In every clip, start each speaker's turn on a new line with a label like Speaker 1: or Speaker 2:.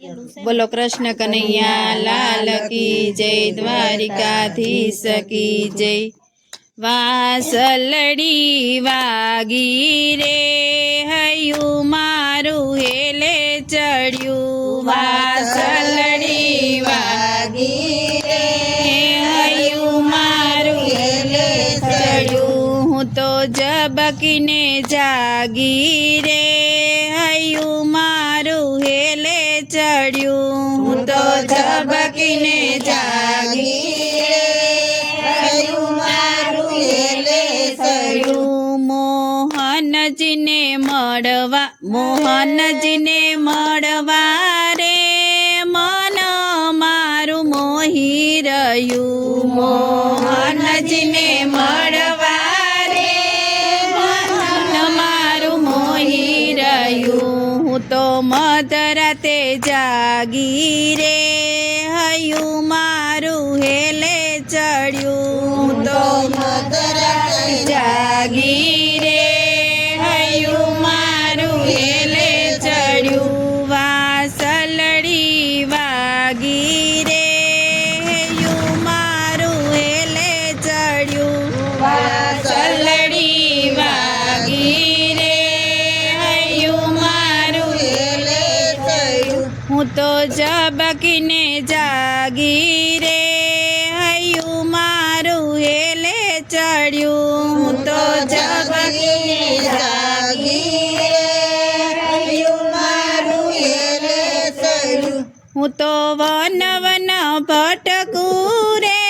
Speaker 1: बोलो कृष्ण कन्हैया लाल की जय, द्वारिकाधीश की जय। वासलड़ी वागी रे हयू मारू हेले चढ़्यू, वासलड़ी वागी रे हयू मारू हेले चढ़्यू। हूँ तो जबकीने जागी रे हयू मारू हेले चढ़्यू, हूँ तो जबकीने जागी रे हयू मारू हेले चढ़्यू। मोहनजीने મળવા, મોહનજીને મળવા રે મન મારું મોહી રહ્યું, મોહનજીને મળવા રે મન મારું મોહી રહ્યું। હું તો મધરાતે જાગી રે હયું મારું હેલે ચડ્યું, હું તો મધરાતે જાગી રે હયું મારું હેલે ચડ્યું। વાસલડી વાગી રે હયું મારું હેલે ચડ્યું, વાસલડી વાગી રે હયું મારું હેલે ચડ્યું। હું તો જબકીને જાગી રે હયું મારું હેલે ચડ્યું, હું તો જબકીને જાગી રે હયું મારું હેલે ચડ્યું। હું તો વન વન ભટકું રે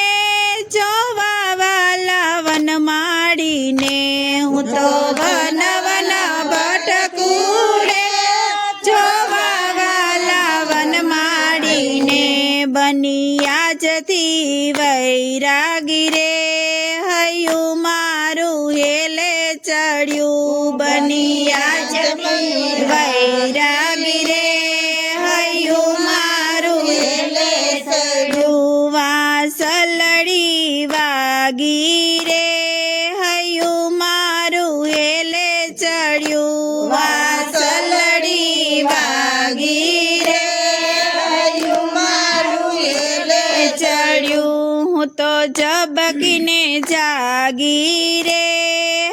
Speaker 1: જોવા વાલા વન માડીને, હું તો વન વન ભટકું રે જોવા વાલા વન માડીને। બનિયાજથી વૈરાગી રે હયું મારું હેલે ચડ્યું, બનિયાજથી વૈરાગી રે હયું મારું હેલે ચડ્યું। વાસલડી વાગી રે હયું મારું હેલે ચડ્યું, વાસલડી વાગી રે હયું મારું હેલે ચડ્યું। હું તો જબકીને જાગી રે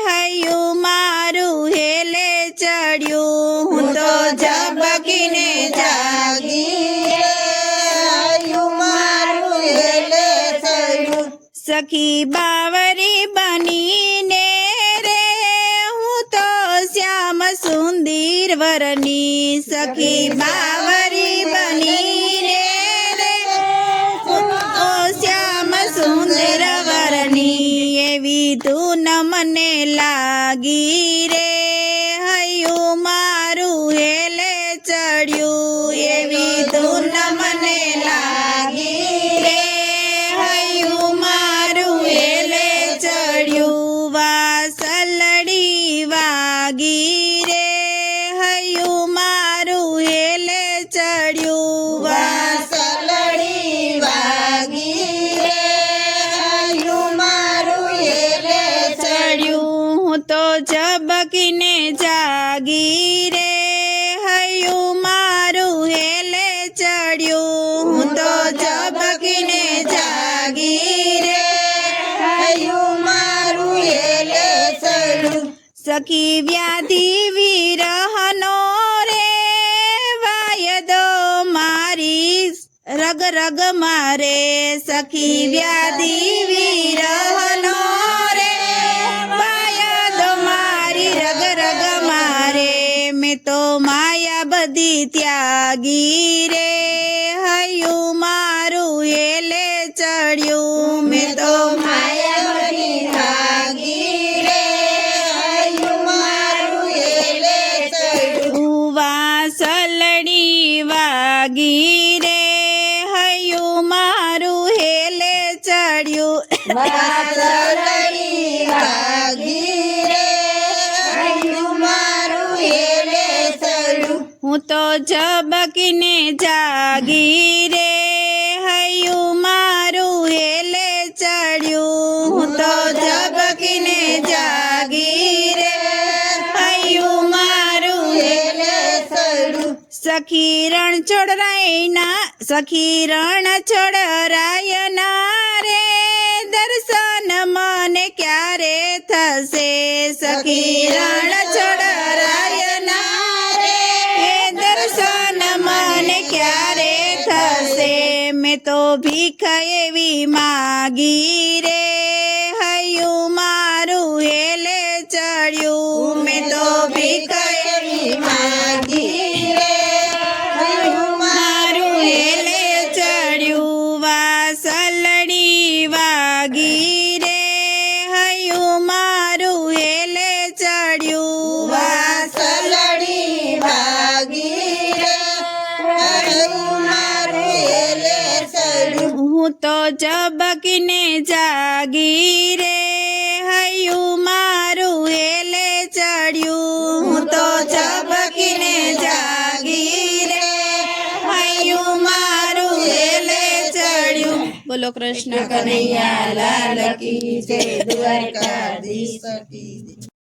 Speaker 1: હયું મારું હેલે ચડ્યું, હું તો જબકીને જાગી રે હયું મારું હેલે ચડ્યું। સખી બાવરી બનીને રે હું તો શ્યામ સુંદર વરની, સખી બાવરી બનીને રે હું તો શ્યામ સુંદર વરની। એવી ધૂન મને લાગી રે હયું મારું હેલે ચડ્યું, એવી ધૂન મને લાગી રે હયું મારું હેલે ચડ્યું। વાસલડી વાગી રે હયું મારું હેલે ચડ્યું, વાસલડી વાગી રે હયું મારું હેલે ચડ્યું। હું તો જબકીને જાગી રે હયું મારું હેલે ચડ્યું, હું તો જબકીને જાગી રે હયું મારું હેલે ચડ્યું। સખી વ્યાધિ વિરહનો રે વાયદો મારી રગ રગ મારે, સખી વ્યાધિ વિરહનો રે વાયદો મારી રગ રગ મારે। મેં તો માયા બધી ત્યાગી રે હયું મારું હેલે ચડ્યું, મેં તો માયા બધી ત્યાગી રે હયું મારું હેલે ચડ્યું। વાસલડી વાગી રે હયું મારું હેલે ચડ્યું, વાસલડી વાગી રે હયું મારું હેલે ચડ્યું। હું તો જબકીને જાગી રે હયું મારું હેલે ચડ્યું, હું તો જબકીને જાગી રે હયું મારું હેલે ચડ્યું। સખી રણ છોડરાયના રે દર્શન મને ક્યારે થશે સખી રણ છોડરાયના રે દર્શન મને ક્યારે થશે મેં તો ભીખ એવી માગી રે હૈયું મારું હેલે ચડ્યું મેં તો ભીખ એવી માગી રે હૈયું મારું હેલે ચડ્યું વાસલડી વાગી રે હૈયું મારું હેલે ચડ્યું વાસલડી વાગી રે હૈયું મારું હેલે ચડ્યું હું તો ઝબકીને જાગી રે હૈયું મારું હેલે ચડ્યું હું તો ઝબકીને જાગી રે હૈયું મારું હેલે ચડ્યું બોલો કૃષ્ણ કનૈયા લાલ કી જય દ્વારકાધીશ કી જય।